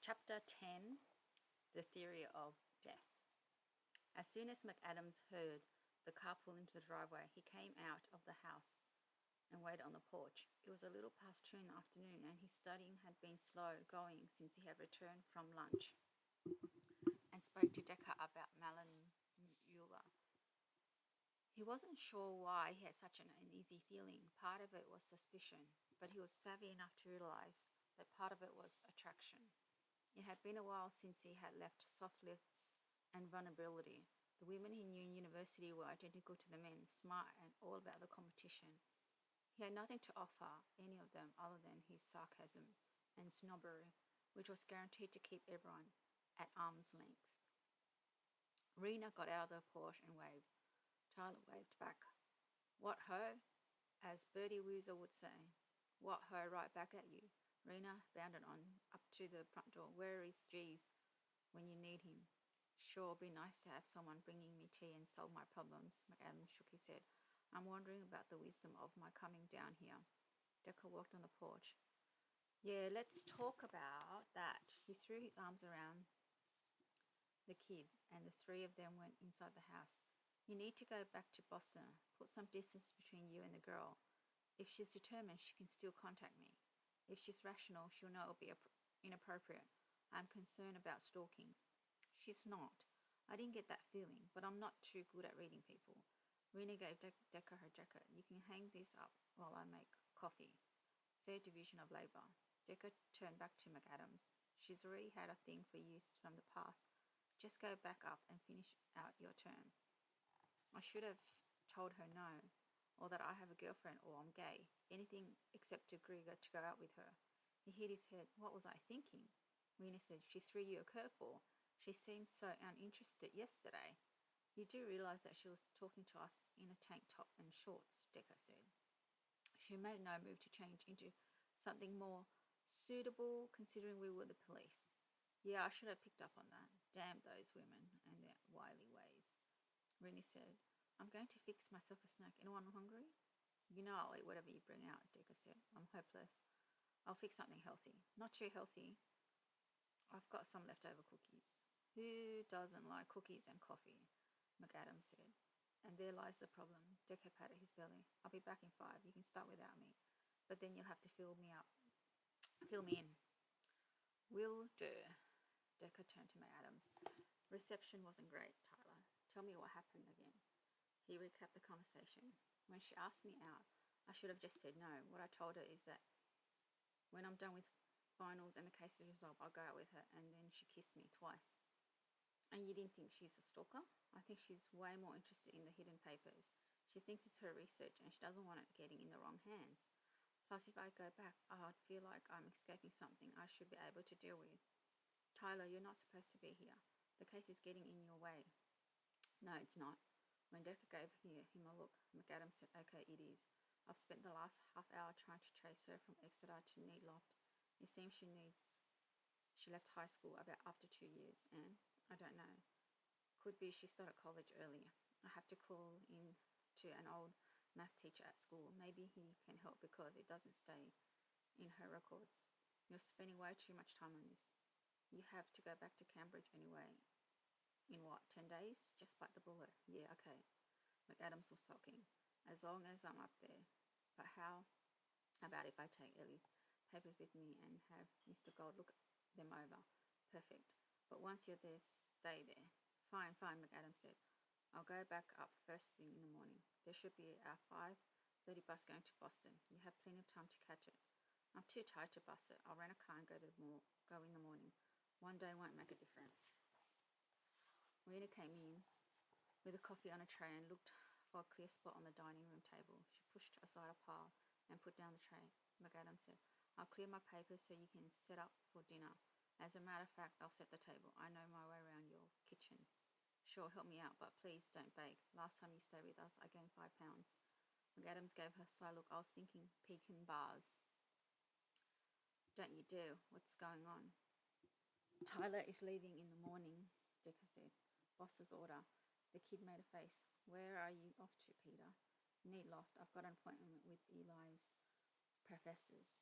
Chapter 10, The Theory of Death. As soon as McAdams heard the car pull into the driveway, he came out of the house and waited on the porch. It was a little past 2 in the afternoon, and his studying had been slow going since he had returned from lunch and spoke to Decker about Melanie Mueller. He wasn't sure why he had such an uneasy feeling. Part of it was suspicion, but he was savvy enough to realize that part of it was attraction. It had been a while since he had left soft lips and vulnerability. The women he knew in university were identical to the men, smart and all about the competition. He had nothing to offer any of them other than his sarcasm and snobbery, which was guaranteed to keep everyone at arm's length. Rena got out of the Porsche and waved. Tyler waved back. "What ho?" as Bertie Woozer would say. "What ho right back at you." Rena bounded on up to the front door. "Where is Jeeves when you need him?" "Sure, be nice to have someone bringing me tea and solve my problems." McAdams shook his head. "I'm wondering about the wisdom of my coming down here." Decker walked on the porch. "Yeah, let's talk about that." He threw his arms around the kid, and the three of them went inside the house. "You need to go back to Boston. Put some distance between you and the girl. If she's determined, she can still contact me. If she's rational, she'll know it'll be inappropriate. I'm concerned about stalking." "She's not. I didn't get that feeling, but I'm not too good at reading people." Rena gave Decker her jacket. "You can hang this up while I make coffee." Fair division of labor. Decker turned back to McAdams. "She's already had a thing for you from the past. Just go back up and finish out your term." "I should have told her no, or that I have a girlfriend, or I'm gay. Anything except to agree to go out with her." He hit his head. "What was I thinking?" Rena said. "She threw you a curveball. She seemed so uninterested yesterday." "You do realize that she was talking to us in a tank top and shorts," Decker said. "She made no move to change into something more suitable, considering we were the police." "Yeah, I should have picked up on that. Damn those women and their wily ways." Rena said. "I'm going to fix myself a snack. Anyone hungry?" "You know I'll eat whatever you bring out," Decker said. "I'm hopeless. I'll fix something healthy." "Not too healthy. I've got some leftover cookies." "Who doesn't like cookies and coffee?" McAdams said. "And there lies the problem." Decker patted his belly. "I'll be back in 5. You can start without me, but then you'll have to fill me in." "Will do." Decker turned to McAdams. "Reception wasn't great, Tyler. Tell me what happened again." He recapped the conversation. "When she asked me out, I should have just said no. What I told her is that when I'm done with finals and the case is resolved, I'll go out with her, and then she kissed me twice." "And you didn't think she's a stalker?" "I think she's way more interested in the hidden papers. She thinks it's her research, and she doesn't want it getting in the wrong hands. Plus, if I go back, I'd feel like I'm escaping something I should be able to deal with." "Tyler, you're not supposed to be here. The case is getting in your way." "No, it's not." When Decker gave him a look, McAdams said, "Okay, it is. I've spent the last half hour trying to trace her from Exeter to Needloft. It seems she left high school about after 2 years, and I don't know. Could be she started college earlier. I have to call in to an old math teacher at school. Maybe he can help because it doesn't stay in her records. You're spending way too much time on this. You have to go back to Cambridge anyway. In what, 10 days? Just bite the bullet." "Yeah, okay." McAdams was sulking. "As long as I'm up there. But how about if I take Ellie's papers with me and have Mr. Gold look them over?" "Perfect. But once you're there, stay there." Fine, McAdams said. "I'll go back up first thing in the morning. There should be our 5:30 bus going to Boston. You have plenty of time to catch it." "I'm too tired to bus it. I'll rent a car and go in the morning. One day won't make a difference." Rena came in with a coffee on a tray and looked for a clear spot on the dining room table. She pushed aside a pile and put down the tray. McAdams said, "I'll clear my papers so you can set up for dinner. As a matter of fact, I'll set the table. I know my way around your kitchen." "Sure, help me out, but please don't bake. Last time you stayed with us, I gained 5 pounds. McAdams gave her a side look. "I was thinking pecan bars." "Don't you dare. What's going on?" "Tyler is leaving in the morning," Decker said. "Boss's order." The kid made a face. "Where are you off to, Peter?" "Needloft. I've got an appointment with Eli's professors."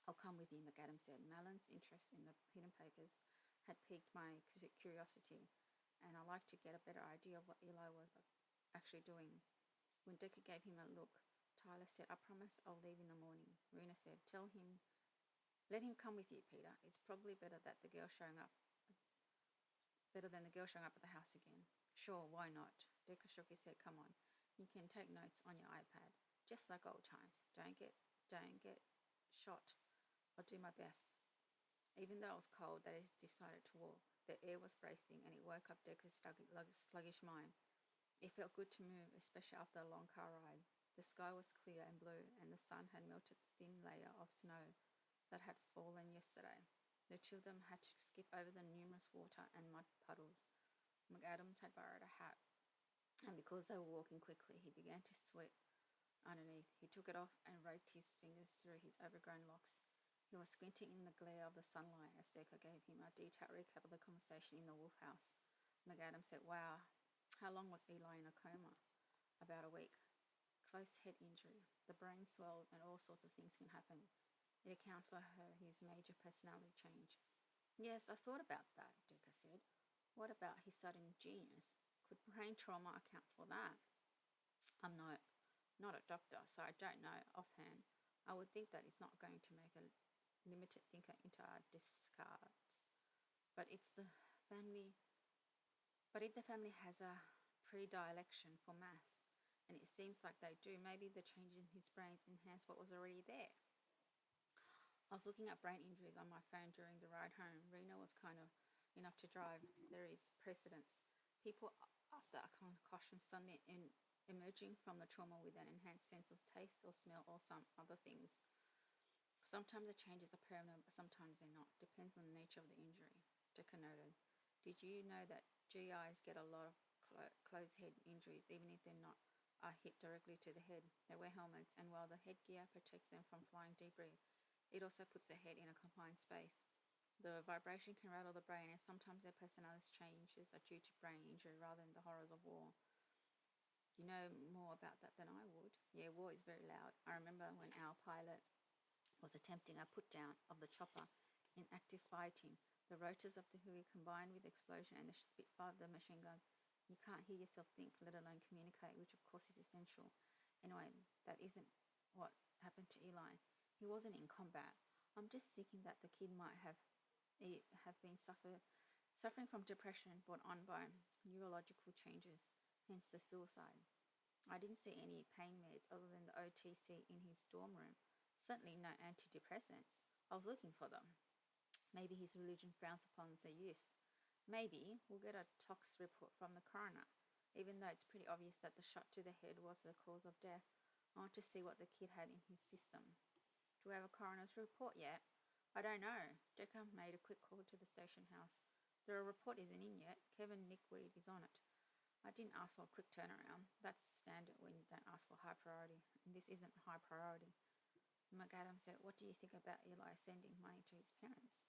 I'll come with you, McAdam said. Malin's interest in the hidden papers had piqued my curiosity, and I liked to get a better idea of what Eli was actually doing. When Dicker gave him a look, Tyler said, I promise I'll leave in the morning. Rena said, let him come with you, Peter. It's probably better than the girl showing up at the house again. Sure, why not? Dicker shook his head. Come on. You can take notes on your iPad, just like old times. Don't get shot. I'll do my best. Even though it was cold, they decided to walk. The air was bracing, and it woke up Decker's sluggish mind. It felt good to move, especially after a long car ride. The sky was clear and blue, and the sun had melted the thin layer of snow that had fallen yesterday. The two of them had to skip over the numerous water and mud puddles. McAdams had borrowed a hat, and because they were walking quickly, he began to sweat underneath. He took it off and raked his fingers through his overgrown locks. He was squinting in the glare of the sunlight as Decker gave him a detailed recap of the conversation in the wolf house. McAdams said, Wow, how long was Eli in a coma? About a week. Close head injury. The brain swelled and all sorts of things can happen. It accounts for his major personality change. Yes, I thought about that, Decker said. What about his sudden genius? Could brain trauma account for that? I'm not a doctor, so I don't know offhand. I would think that it's not going to make a limited thinker into our discards. But it's the family. But if the family has a predilection for maths, and it seems like they do, maybe the change in his brains enhanced what was already there. I was looking at brain injuries on my phone during the ride home. Rena was kind of enough to drive. There is precedence. People after a concussion suddenly emerging from the trauma with an enhanced sense of taste or smell or some other things. Sometimes the changes are permanent, but sometimes they're not. Depends on the nature of the injury. Decker noted. Did you know that GIs get a lot of closed head injuries, even if they're not hit directly to the head? They wear helmets, and while the headgear protects them from flying debris, it also puts the head in a confined space. The vibration can rattle the brain, and sometimes their personality changes are due to brain injury rather than the horrors of war. You know more about that than I would. Yeah, war is very loud. I remember when our pilot was attempting a put down of the chopper in active fighting. The rotors of the Hui combined with the explosion and the spitfire of the machine guns. You can't hear yourself think, let alone communicate, which of course is essential. Anyway, that isn't what happened to Eli. He wasn't in combat. I'm just thinking that the kid might have been suffering from depression brought on by neurological changes, hence the suicide. I didn't see any pain meds other than the OTC in his dorm room. Certainly no antidepressants. I was looking for them. Maybe his religion frowns upon their use. Maybe we'll get a tox report from the coroner. Even though it's pretty obvious that the shot to the head was the cause of death, I want to see what the kid had in his system. Do we have a coroner's report yet? I don't know. Decker made a quick call to the station house. The report isn't in yet. Kevin Nickweed is on it. I didn't ask for a quick turnaround. That's standard when you don't ask for high priority. And this isn't high priority. McAdams said, What do you think about Eli sending money to his parents?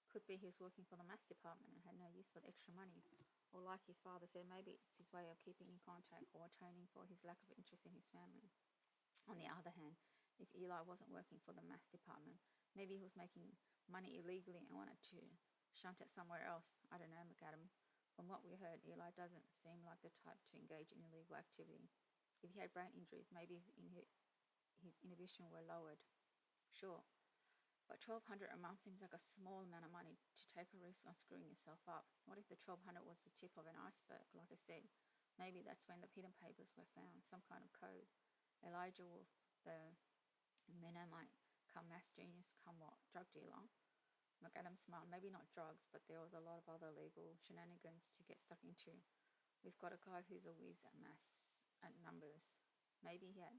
Could be he was working for the maths department and had no use for the extra money. Or like his father said, maybe it's his way of keeping in contact or atoning for his lack of interest in his family. On the other hand, if Eli wasn't working for the maths department, maybe he was making money illegally and wanted to shunt it somewhere else. I don't know, McAdams. From what we heard, Eli doesn't seem like the type to engage in illegal activity. If he had brain injuries, maybe his inhibition were lowered. Sure, but $1,200 a month seems like a small amount of money to take a risk on screwing yourself up. What if the $1,200 was the tip of an iceberg? Like I said, maybe that's when the hidden papers were found, some kind of code. Elijah Wolf, the Mennonite come math genius, come what, drug dealer. McAdams smiled. Maybe not drugs, but there was a lot of other legal shenanigans to get stuck into. We've got a guy who's a whiz at maths, at numbers. Maybe he had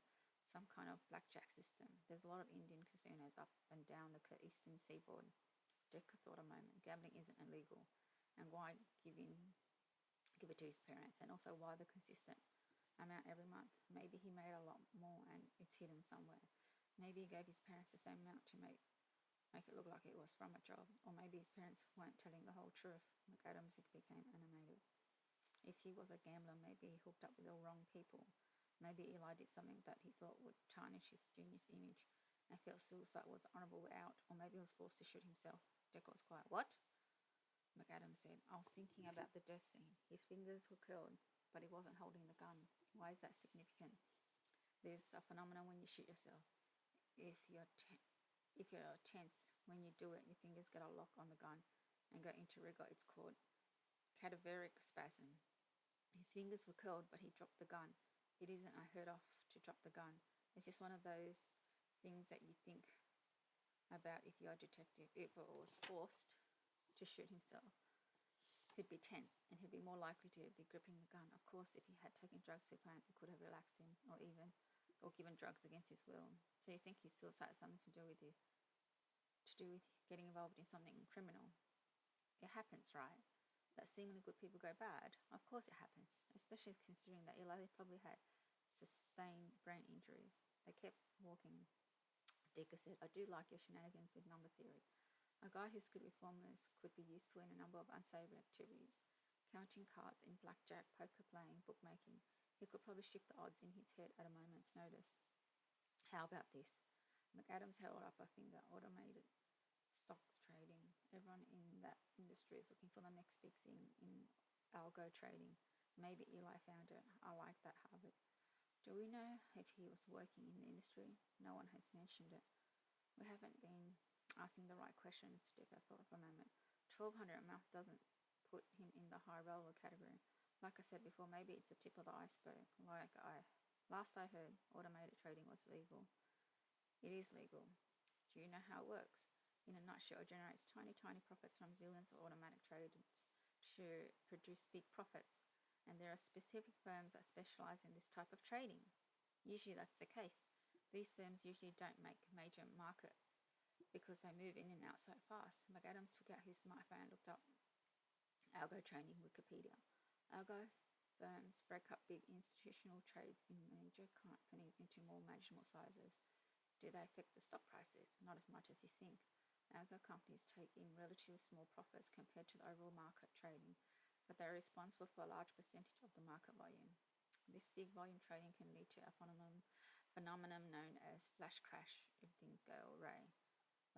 some kind of blackjack system. There's a lot of Indian casinos up and down the eastern seaboard. Decker thought a moment. Gambling isn't illegal. And why give it to his parents? And also why the consistent amount every month? Maybe he made a lot more and it's hidden somewhere. Maybe he gave his parents the same amount to make it look like it was from a job. Or maybe his parents weren't telling the whole truth. McAdams became animated. If he was a gambler, maybe he hooked up with the wrong people. Maybe Eli did something that he thought would tarnish his genius image. and felt suicide was the honourable way out, or maybe he was forced to shoot himself. Decker was quiet. What? McAdams said. I was thinking about the death scene. His fingers were curled, but he wasn't holding the gun. Why is that significant? There's a phenomenon when you shoot yourself. If you're tense when you do it, your fingers get a lock on the gun and go into rigor. It's called cadaveric spasm. His fingers were curled, but he dropped the gun. It isn't unheard of to drop the gun. It's just one of those things that you think about if you're a detective. If it was forced to shoot himself, he'd be tense and he'd be more likely to be gripping the gun. Of course, if he had taken drugs beforehand, it could have relaxed him or given drugs against his will. So you think his suicide has something to do with getting involved in something criminal. It happens, right? That seemingly good people go bad. Of course it happens, especially considering that Eli probably had sustained brain injuries. They kept walking. Decker said, I do like your shenanigans with number theory. A guy who's good with formulas could be useful in a number of unsavory activities. Counting cards in blackjack, poker playing, bookmaking. He could probably shift the odds in his head at a moment's notice. How about this? McAdams held up a finger. Automated stocks trading. Everyone in that industry is looking for the next big thing in algo trading. Maybe Eli found it. I like that habit. Do we know if he was working in the industry? No one has mentioned it. We haven't been asking the right questions, Decker thought for a moment. 1200 a month doesn't put him in the high roller category. Like I said before, maybe it's the tip of the iceberg. Last I heard, automated trading was legal. It is legal. Do you know how it works? In a nutshell, it generates tiny profits from zillions of automatic traders to produce big profits. And there are specific firms that specialize in this type of trading. Usually that's the case. These firms usually don't make major market because they move in and out so fast. McAdams took out his smartphone and looked up algo trading Wikipedia. Algo firms break up big institutional trades in major companies into more manageable sizes. Do they affect the stock prices? Not as much as you think. Algo companies take in relatively small profits compared to the overall market trading, but they're responsible for a large percentage of the market volume. This big volume trading can lead to a phenomenon known as flash crash if things go awry,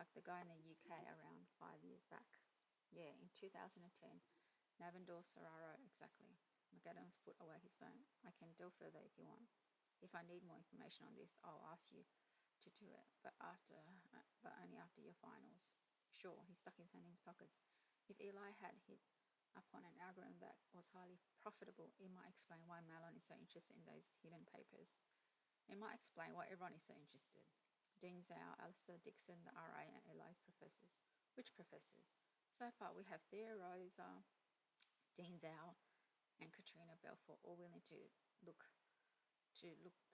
like the guy in the UK around 5 years back. Yeah, in 2010, Navendor Serraro, exactly. McAdams put away his phone. I can delve further if you want. If I need more information on this, I'll ask you to do it, but only after your finals. Sure, he stuck his hand in his pockets. If Eli had hit upon an algorithm that was highly profitable, it might explain why Malone is so interested in those hidden papers. It might explain why everyone is so interested. Dean Zhao, Alistair Dixon, the RA, and Eli's professors. Which professors? So far, we have Theodosia, Dean Zhao, and Katrina Belfort all willing to look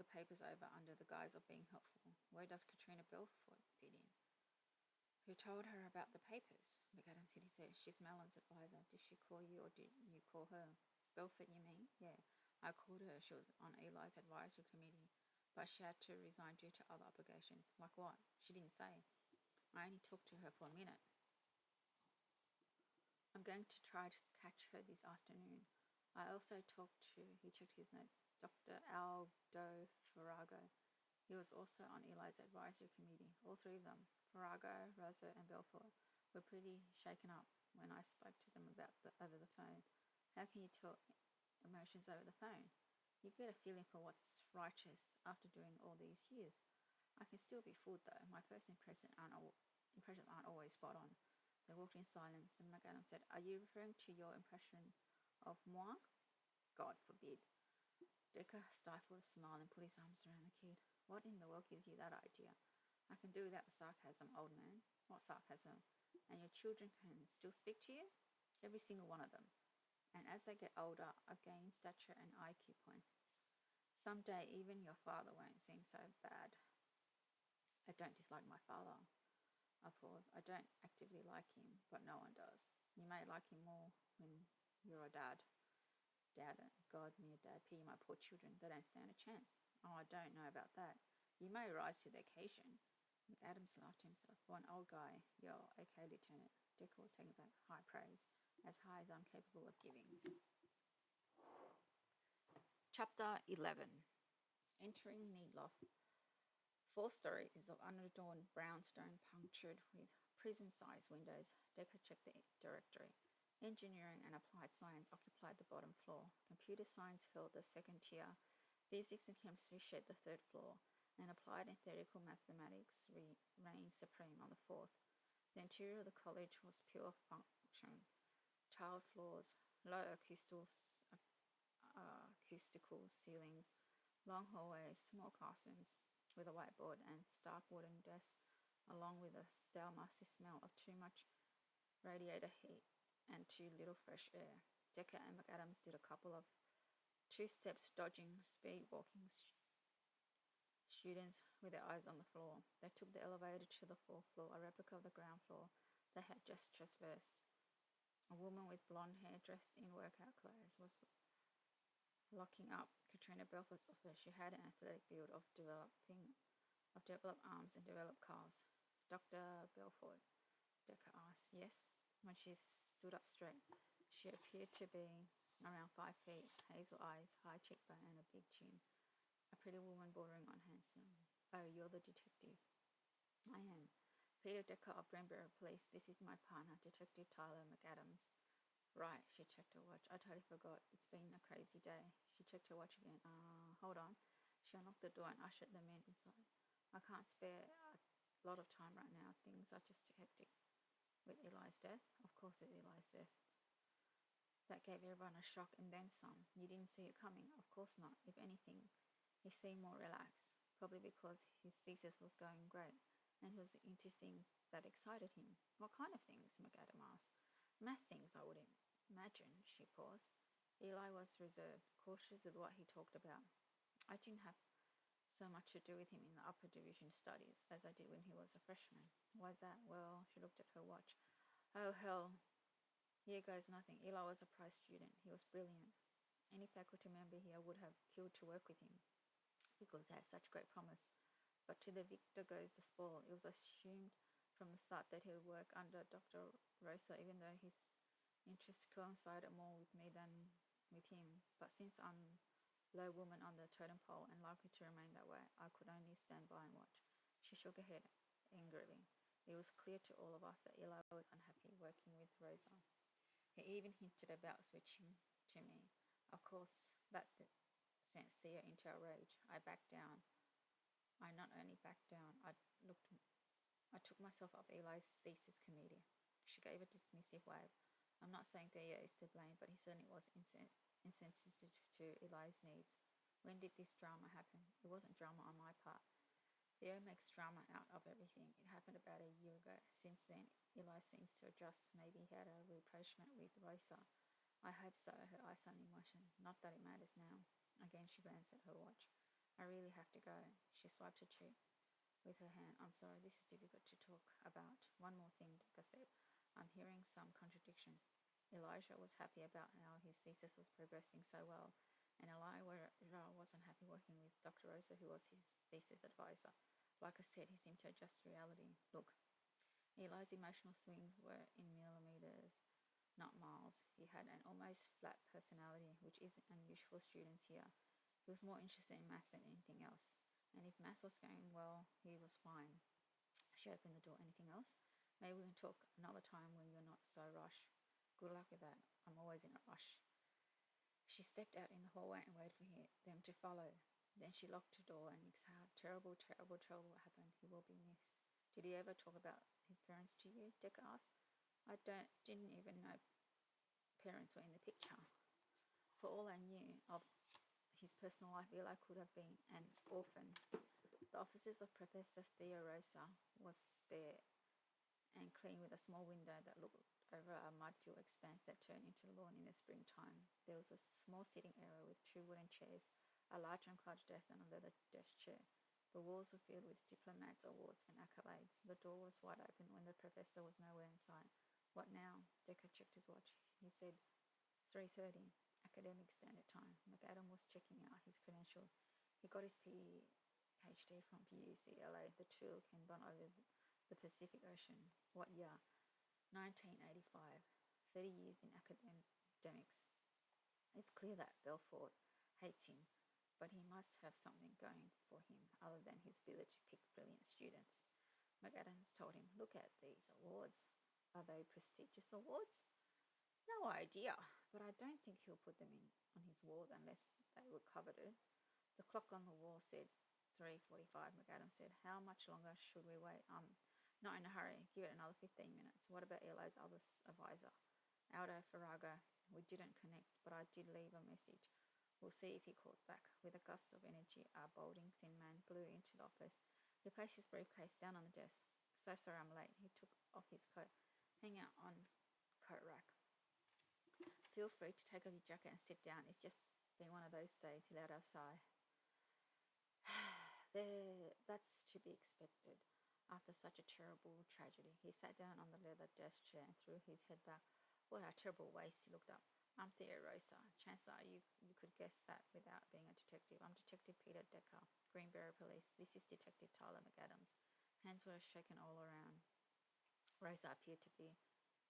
the papers over under the guise of being helpful. Where does Katrina Belfort fit in? Who told her about the papers? McAdams hit his head. She's Malone's advisor. Did she call you or did you call her? Belfort, you mean? Yeah. I called her. She was on Eli's advisory committee, but she had to resign due to other obligations. Like what? She didn't say. I only talked to her for a minute. I'm going to try to catch her this afternoon. I also talked to, he checked his notes, Dr. Aldo Farrago. He was also on Eli's advisory committee. All three of them, Farrago, Rosa, and Belfort, were pretty shaken up when I spoke to them over the phone. How can you tell emotions over the phone? You get a feeling for what's righteous after doing all these years. I can still be fooled though. My first impressions aren't always spot on. They walked in silence, and McAdams said, Are you referring to your impression of moi? God forbid. Decker stifled a smile and put his arms around the kid. What in the world gives you that idea? I can do without the sarcasm, old man. What sarcasm? And your children can still speak to you? Every single one of them. And as they get older, I've gained stature and IQ points. Someday even your father won't seem so bad. I don't dislike my father. Of course, I don't actively like him, but no one does. You may like him more when you're a dad. Dad, God, me a dad, pity my poor children. They don't stand a chance. Oh, I don't know about that. You may rise to the occasion. McAdams laughed to himself. For an old guy, you're okay, Lieutenant. Decker was taken back. High praise. As high as I'm capable of giving. Chapter 11. Entering Needloff. Fourth story is of unadorned brownstone punctured with prison-sized windows. Decker checked the directory. Engineering and applied science occupied the bottom floor. Computer science held the second tier. Physics and chemistry shared the third floor, and applied and theoretical mathematics reigned supreme on the fourth. The interior of the college was pure function. Tiled floors, low acoustical ceilings, long hallways, small classrooms with a whiteboard and stark wooden desks, along with a stale, musty smell of too much radiator heat and too little fresh air. Decker and McAdams did a couple of 2 steps, dodging speed walking students with their eyes on the floor. They took the elevator to the fourth floor, a replica of the ground floor they had just traversed. A woman with blonde hair dressed in workout clothes was locking up Katrina Belford's office. She had an athletic build of developed arms and developed calves. Dr. Belford, Decker asked. Yes. When she stood up straight, she appeared to be around 5 feet, hazel eyes, high cheekbone, and a big chin. A pretty woman bordering on handsome. Oh, you're the detective. I am. Peter Decker of Greenberry Police. This is my partner, Detective Tyler McAdams. Right, she checked her watch. I totally forgot. It's been a crazy day. She checked her watch again. Hold on. She unlocked the door and ushered the men inside. I can't spare a lot of time right now. Things are just too hectic. With Eli's death? Of course it's Eli's death. That gave everyone a shock and then some. You didn't see it coming? Of course not. If anything, he seemed more relaxed. Probably because his thesis was going great and he was into things that excited him. What kind of things? McAdam asked. Math things, I would imagine. She paused. Eli was reserved, cautious with what he talked about. I didn't have so much to do with him in the upper division studies as I did when he was a freshman. Why's that? Well, she looked at her watch. Oh, hell. Here goes nothing. Eli was a prize student. He was brilliant. Any faculty member here would have killed to work with him because he had such great promise. But to the victor goes the spoil. It was assumed from the start that he would work under Dr. Rosa, even though his interests coincided more with me than with him. But since I'm low woman on the totem pole and likely to remain that way, I could only stand by and watch. She shook her head angrily. It was clear to all of us that Eli was unhappy working with Rosa. He even hinted about switching to me. Of course, that sent Thea into a rage. I backed down. I not only backed down, I took myself off Eli's thesis committee. She gave a dismissive wave. I'm not saying Thea is to blame, but he certainly was insensitive to Eli's needs. When did this drama happen? It wasn't drama on my part. Theo makes drama out of everything. It happened about a year ago. Since then, Eli seems to adjust. Maybe he had a rapprochement with Rosa. I hope so, her eyes suddenly moistened. Not that it matters now. Again, she glanced at her watch. I really have to go. She swiped her cheek with her hand. I'm sorry, this is difficult to talk about. One more thing, Decker said. I'm hearing some contradictions. Elijah was happy about how his thesis was progressing so well, and Elijah wasn't happy working with Dr. Rosa, who was his thesis advisor. Like I said, he seemed to adjust to reality. Look, Eli's emotional swings were in millimeters, not miles. He had an almost flat personality, which isn't unusual for students here. He was more interested in maths than anything else. And if maths was going well, he was fine. She opened the door. Anything else? Maybe we can talk another time when you're not so rushed. Good luck with that. I'm always in a rush. She stepped out in the hallway and waited for them to follow. Then she locked the door and exhaled. Terrible, terrible, terrible what happened. He will be missed. Did he ever talk about his parents to you? Decker asked. I didn't even know parents were in the picture. For all I knew of his personal life, Eli could have been an orphan. The offices of Professor Theo Rosa was spare and clean, with a small window that looked over a mud-filled expanse that turned into lawn in the springtime. There was a small sitting area with 2 wooden chairs, a large unclutched desk, and a leather desk chair. The walls were filled with diplomats, awards, and accolades. The door was wide open when the professor was nowhere in sight. What now? Decker checked his watch. He said 3:30, academic standard time. McAdam was checking out his credentials. He got his PhD from UCLA. The two came down over the Pacific Ocean. What year? 1985. 30 years in academics. It's clear that Belfort hates him. but he must have something going for him other than his ability to pick brilliant students. McAdams told him, "Look at these awards. Are they prestigious awards?" "No idea, but I don't think he'll put them in on his wall unless they were coveted." The clock on the wall said 3:45. McAdams said, "How much longer should we wait?" Not in a hurry. Give it another 15 minutes. What about Eli's other advisor? Aldo Farrago. We didn't connect, but I did leave a message. We'll see if he calls back. With a gust of energy, a balding, thin man blew into the office. He placed his briefcase down on the desk. "So sorry I'm late." He took off his coat, hanging out on coat rack. "Feel free to take off your jacket and sit down. It's just been one of those days." He let out a sigh. That's to be expected after such a terrible tragedy. He sat down on the leather desk chair and threw his head back. "What a terrible waste." He looked up. "I'm Theo Rosa. Chances are you could guess that without being a detective. I'm Detective Peter Decker, Greenberry Police. This is Detective Tyler McAdams." Hands were shaken all around. Rosa appeared to be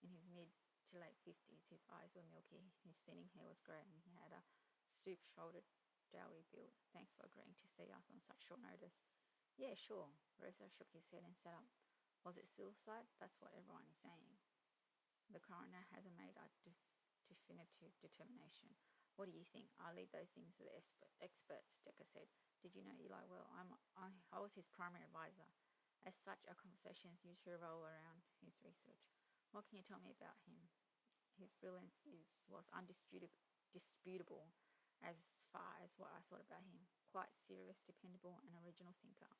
in his mid to late 50s. His eyes were milky, his thinning hair was grey, and he had a stoop-shouldered, doughy build. "Thanks for agreeing to see us on such short notice." "Yeah, sure." Rosa shook his head and sat up. "Was it suicide? That's what everyone is saying. The coroner hasn't made a definitive determination. What do you think?" "I'll leave those things to the experts," Decker said. "Did you know Eli well?" I was his primary advisor. As such, our conversations usually revolve around his research." "What can you tell me about him?" "His brilliance was undisputable as far as what I thought about him. Quite serious, dependable, and original thinker."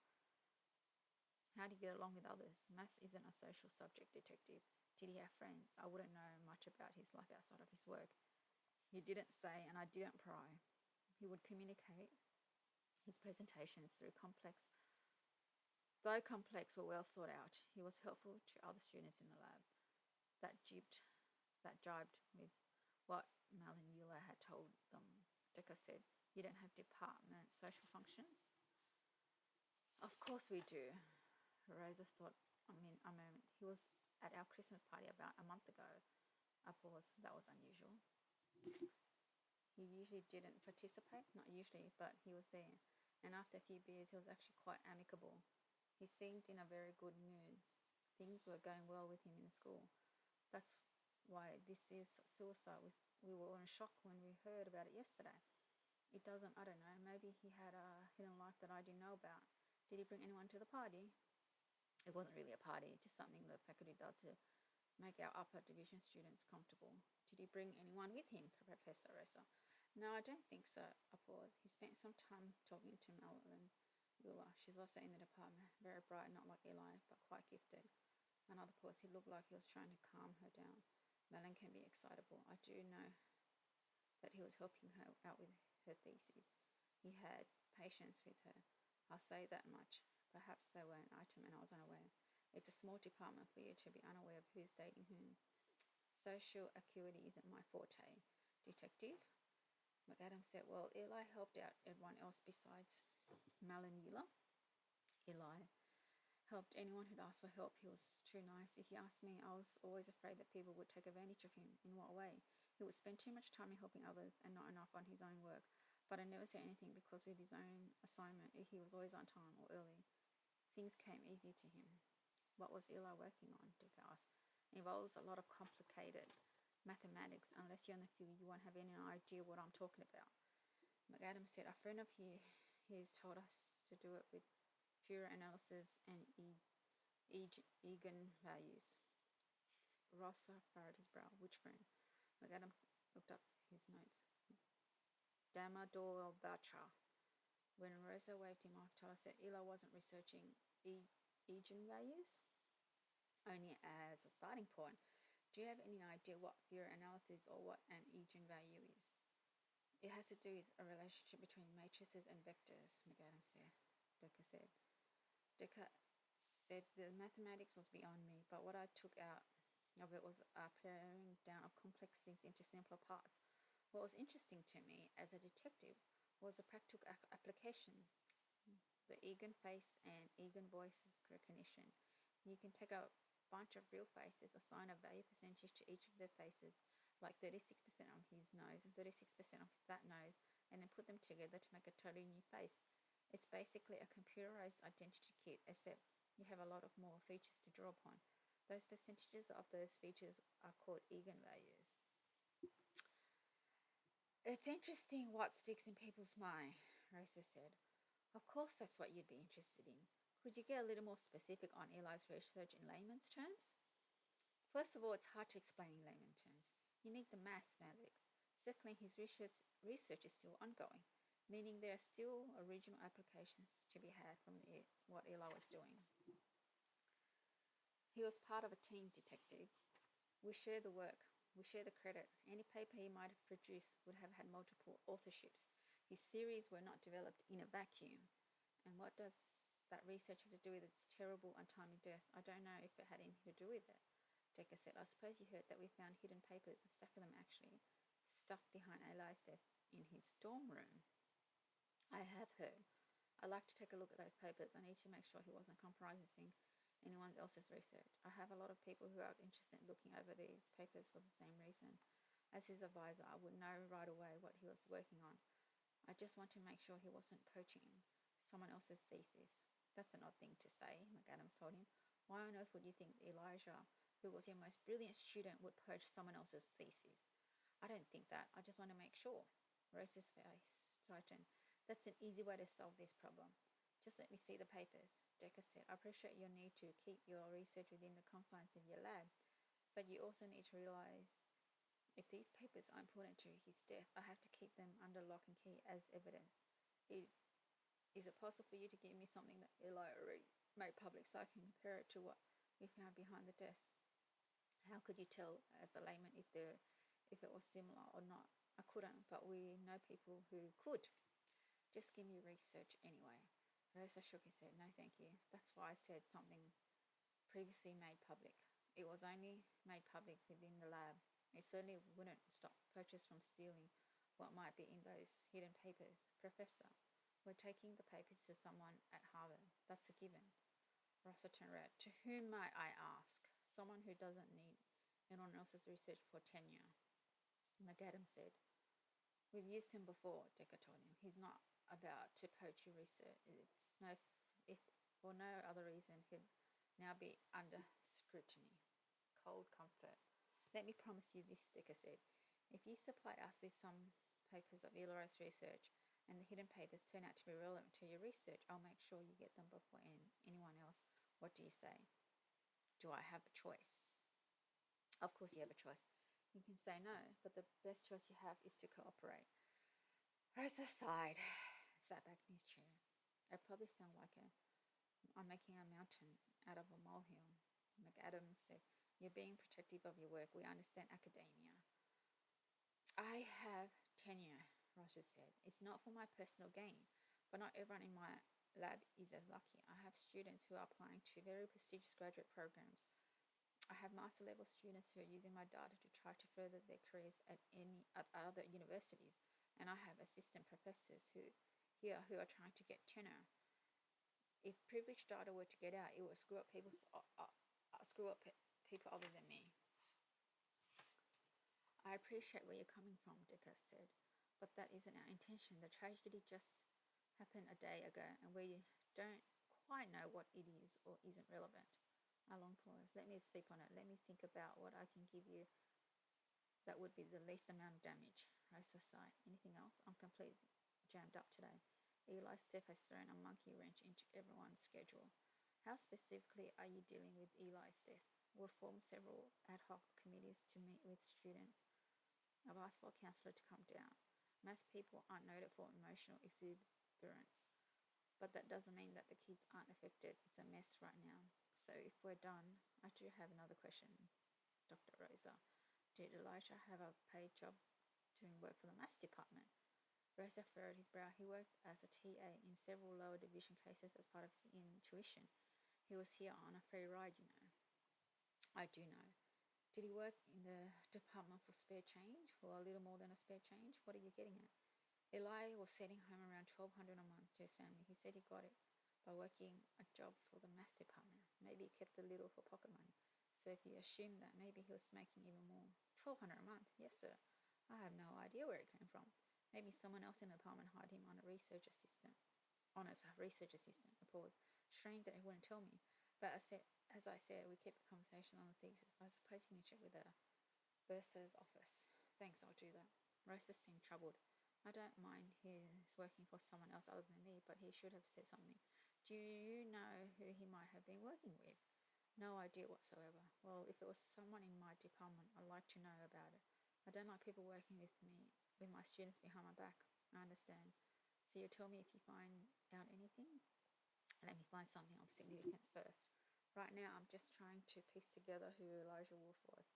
"How do you get along with others?" "Maths isn't a social subject, Detective." "Did he have friends?" "I wouldn't know much about his life outside of his work." "You didn't say, and I didn't pry." "He would communicate his presentations through complex were well thought out. He was helpful to other students in the lab." That jibed with what Malin Euler had told them. Decker said, "You don't have department social functions?" "Of course we do." Rosa thought a moment. "He was at our Christmas party about a month ago." A pause. "That was unusual." "He usually didn't participate." "Not usually, but he was there. And after a few beers, he was actually quite amicable. He seemed in a very good mood. Things were going well with him in school. That's why this is suicide. We were all in shock when we heard about it yesterday." "It doesn't, I don't know, maybe he had a hidden life that I didn't know about." "Did he bring anyone to the party?" "It wasn't really a party, just something the faculty does to make our upper division students comfortable." "Did he bring anyone with him?" Professor Rosa. "No, I don't think so." A pause. "He spent some time talking to Madeline Euler. She's also in the department. Very bright, not like Eli, but quite gifted." Another pause. "He looked like he was trying to calm her down. Madeline can be excitable. I do know that he was helping her out with her thesis. He had patience with her. I'll say that much. Perhaps they were an item and I was unaware. It's a small department for you to be unaware of who's dating whom. Social acuity isn't my forte, Detective." McAdams said, "Well, Eli helped out everyone else besides Malin Euler." "Eli helped anyone who'd asked for help. He was too nice. If you ask me, I was always afraid that people would take advantage of him." "In what way?" "He would spend too much time in helping others and not enough on his own work. But I never said anything because with his own assignment, he was always on time or early. Things came easy to him." "What was Eli working on?" Dick asked. "It involves a lot of complicated mathematics. Unless you're in the field, you won't have any idea what I'm talking about." McAdams said, "A friend of his told us to do it with Fourier analysis and eigenvalues." Rossa furrowed his brow. "Which friend?" McAdams looked up his notes. "Damador Batra." When Rosa waved him off, Tyler said, "Eli wasn't researching eigenvalues?" "Only as a starting point. Do you have any idea what Fourier analysis or what an eigenvalue is?" "It has to do with a relationship between matrices and vectors," McAdams said. Decker said, "The mathematics was beyond me, but what I took out of it was a paring down of complex things into simpler parts. What was interesting to me as a detective was the practical application, the Egan face and Egan voice recognition. You can take a bunch of real faces, assign a value percentage to each of their faces, like 36% on his nose and 36% of that nose, and then put them together to make a totally new face. It's basically a computerized identity kit, except you have a lot of more features to draw upon. Those percentages of those features are called eigenvalues. It's interesting what sticks in people's mind, Rosa said. Of course, that's what you'd be interested in. Could you get a little more specific on Eli's research in layman's terms? First of all, it's hard to explain in layman's terms. You need the mathematics. Secondly, his research is still ongoing, meaning there are still original applications to be had from what Eli was doing. He was part of a team, detective. We share the work. We share the credit. Any paper he might have produced would have had multiple authorships. His theories were not developed in a vacuum. And what does that research have to do with its terrible, untimely death? I don't know if it had anything to do with it. Decker said, I suppose you heard that we found hidden papers, a stack of them actually, stuffed behind Eli's desk in his dorm room. I have heard. I'd like to take a look at those papers. I need to make sure he wasn't compromising anyone else's research. I have a lot of people who are interested in looking over these papers for the same reason. As his advisor, I would know right away what he was working on. I just want to make sure he wasn't poaching someone else's thesis. That's an odd thing to say, McAdams told him. Why on earth would you think Elijah, who was your most brilliant student, would poach someone else's thesis? I don't think that. I just want to make sure. Rose's face tightened. That's an easy way to solve this problem. Just let me see the papers, Decker said. I appreciate your need to keep your research within the confines of your lab, but you also need to realize if these papers are important to his death, I have to keep them under lock and key as evidence. Is it possible for you to give me something that Eli already made public so I can compare it to what we found behind the desk? How could you tell as a layman if it was similar or not? I couldn't, but we know people who could. Just give me research anyway. Rosa shook his head. No, thank you. That's why I said something previously made public. It was only made public within the lab. It certainly wouldn't stop poachers from stealing what might be in those hidden papers. Professor, we're taking the papers to someone at Harvard. That's a given. Rosa turned red. To whom might I ask? Someone who doesn't need anyone else's research for tenure. McAdams said. We've used him before, Decker told him. He's not about to poach your research. If for no other reason, he'd now be under scrutiny. Cold comfort. Let me promise you this, Decker said. If you supply us with some papers of Eli's research and the hidden papers turn out to be relevant to your research, I'll make sure you get them before anyone else. What do you say? Do I have a choice? Of course you have a choice. You can say no, but the best choice you have is to cooperate. Rosa sighed, sat back in his chair. I probably sound like I'm making a mountain out of a molehill. McAdams said, you're being protective of your work. We understand academia. I have tenure, Rosa said. It's not for my personal gain, but not everyone in my lab is as lucky. I have students who are applying to very prestigious graduate programs. I have master level students who are using my data to try to further their careers at other universities, and I have assistant professors who are trying to get tenure. If privileged data were to get out, it would screw up people other than me. I appreciate where you're coming from, Decker said, but that isn't our intention. The tragedy just happened a day ago, and we don't quite know what it is or isn't relevant. A long pause. Let me sleep on it. Let me think about what I can give you that would be the least amount of damage. Rosa sighed. Anything else? I'm completely jammed up today. Eli's death has thrown a monkey wrench into everyone's schedule. How specifically are you dealing with Eli's death? We'll form several ad hoc committees to meet with students. I've asked for a counsellor to come down. Math people aren't noted for emotional exuberance, but that doesn't mean that the kids aren't affected. It's a mess right now. So if we're done, I do have another question, Dr. Rosa. Did Elijah have a paid job doing work for the maths department? Rosa furrowed his brow. He worked as a TA in several lower division cases as part of his tuition. He was here on a free ride, you know. I do know. Did he work in the department for spare change, for a little more than a spare change? What are you getting at? Eli was sending home around $1,200 a month to his family. He said he got it by working a job for the maths department. Maybe he kept a little for pocket money. So if you assume that maybe he was making even more, $1,200 a month, yes sir. I have no idea where it came from. Maybe someone else in the department hired him on a research assistant. On as a research assistant. I paused. Strange that he wouldn't tell me. But as I said, we kept a conversation on the thesis. I suppose you can check with the bursar's office. Thanks, I'll do that. Rosa seemed troubled. I don't mind his working for someone else other than me, but he should have said something. Do you know who he might have been working with? No idea whatsoever. Well, if it was someone in my department, I'd like to know about it. I don't like people working with me, with my students behind my back. I understand. So you tell me if you find out anything? Let me find something of significance first. Right now, I'm just trying to piece together who Elijah Wolf was.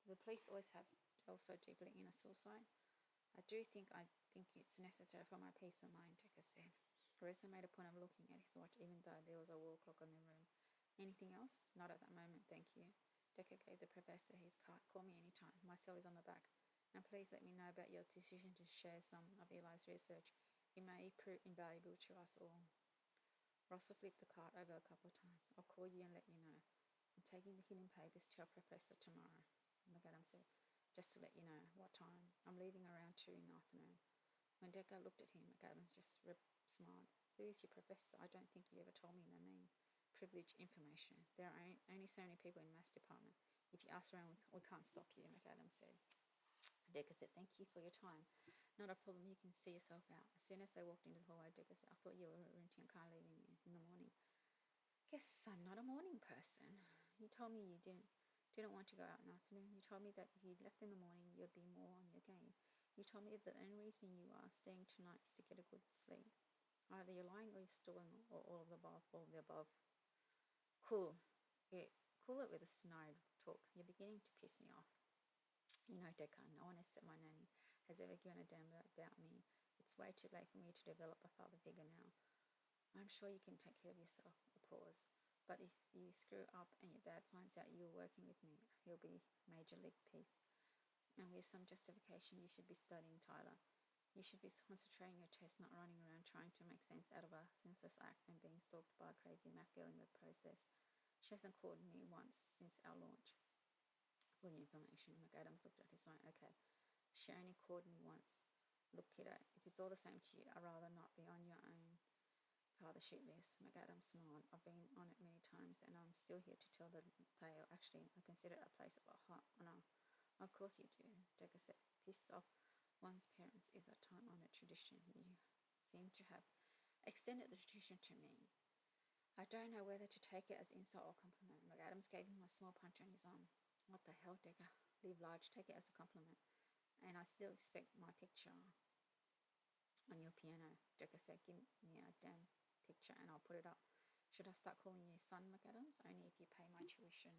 Do the police always have delved so deeply in a suicide? I think it's necessary for my peace of mind, Decker said. Rosa made a point of looking at his watch, even though there was a wall clock in the room. Anything else? Not at that moment, thank you. Decker gave the professor his card. Call me anytime. My cell is on the back. And please let me know about your decision to share some of Eli's research. It may prove invaluable to us all. Rosa flipped the card over a couple of times. I'll call you and let you know. I'm taking the hidden papers to our professor tomorrow, McAdam said. Just to let you know what time. I'm leaving around 2 in the afternoon. When Decker looked at him, McAdams just smiled. Who is your professor? I don't think you ever told me the name. Privileged information. There are only so many people in maths department. If you ask around, we can't stop you, McAdams said. Decker said, thank you for your time. Not a problem, you can see yourself out. As soon as they walked into the hallway, Decker said, I thought you were renting a car leaving in the morning. Guess I'm not a morning person. You told me you didn't want to go out in the afternoon. You told me that if you left in the morning, you'd be more on your game. You told me that the only reason you are staying tonight is to get a good sleep. Either you're lying or you're stolen, or all of the above, all of the above. Cool. Cool it with a snide talk. You're beginning to piss me off. You know, Decker, no one except my nanny has ever given a damn about me. It's way too late for me to develop a father figure now. I'm sure you can take care of yourself. A pause. But if you screw up and your dad finds out you're working with me, he'll be major league piece. And with some justification, you should be studying, Tyler. You should be concentrating your test, not running around trying to make sense out of a senseless act and being stalked by a crazy math girl in the process. She hasn't called me once since our launch. For the information, McAdams looked at his phone. Okay, she only called me once. Look, kiddo, if it's all the same to you, I'd rather not be on your own father shit list. McAdams smiled. I've been on it many times and I'm still here to tell the tale. Actually, I consider it a place of high honor. Of course you do, Decker said. Piss off one's parents is a time-honored tradition. You seem to have extended the tradition to me. I don't know whether to take it as insult or compliment. McAdams gave him a small punch on his arm. What the hell, Decker? Live large, take it as a compliment. And I still expect my picture on your piano. Decker said, give me a damn picture and I'll put it up. Should I start calling you son, McAdams? Only if you pay my tuition.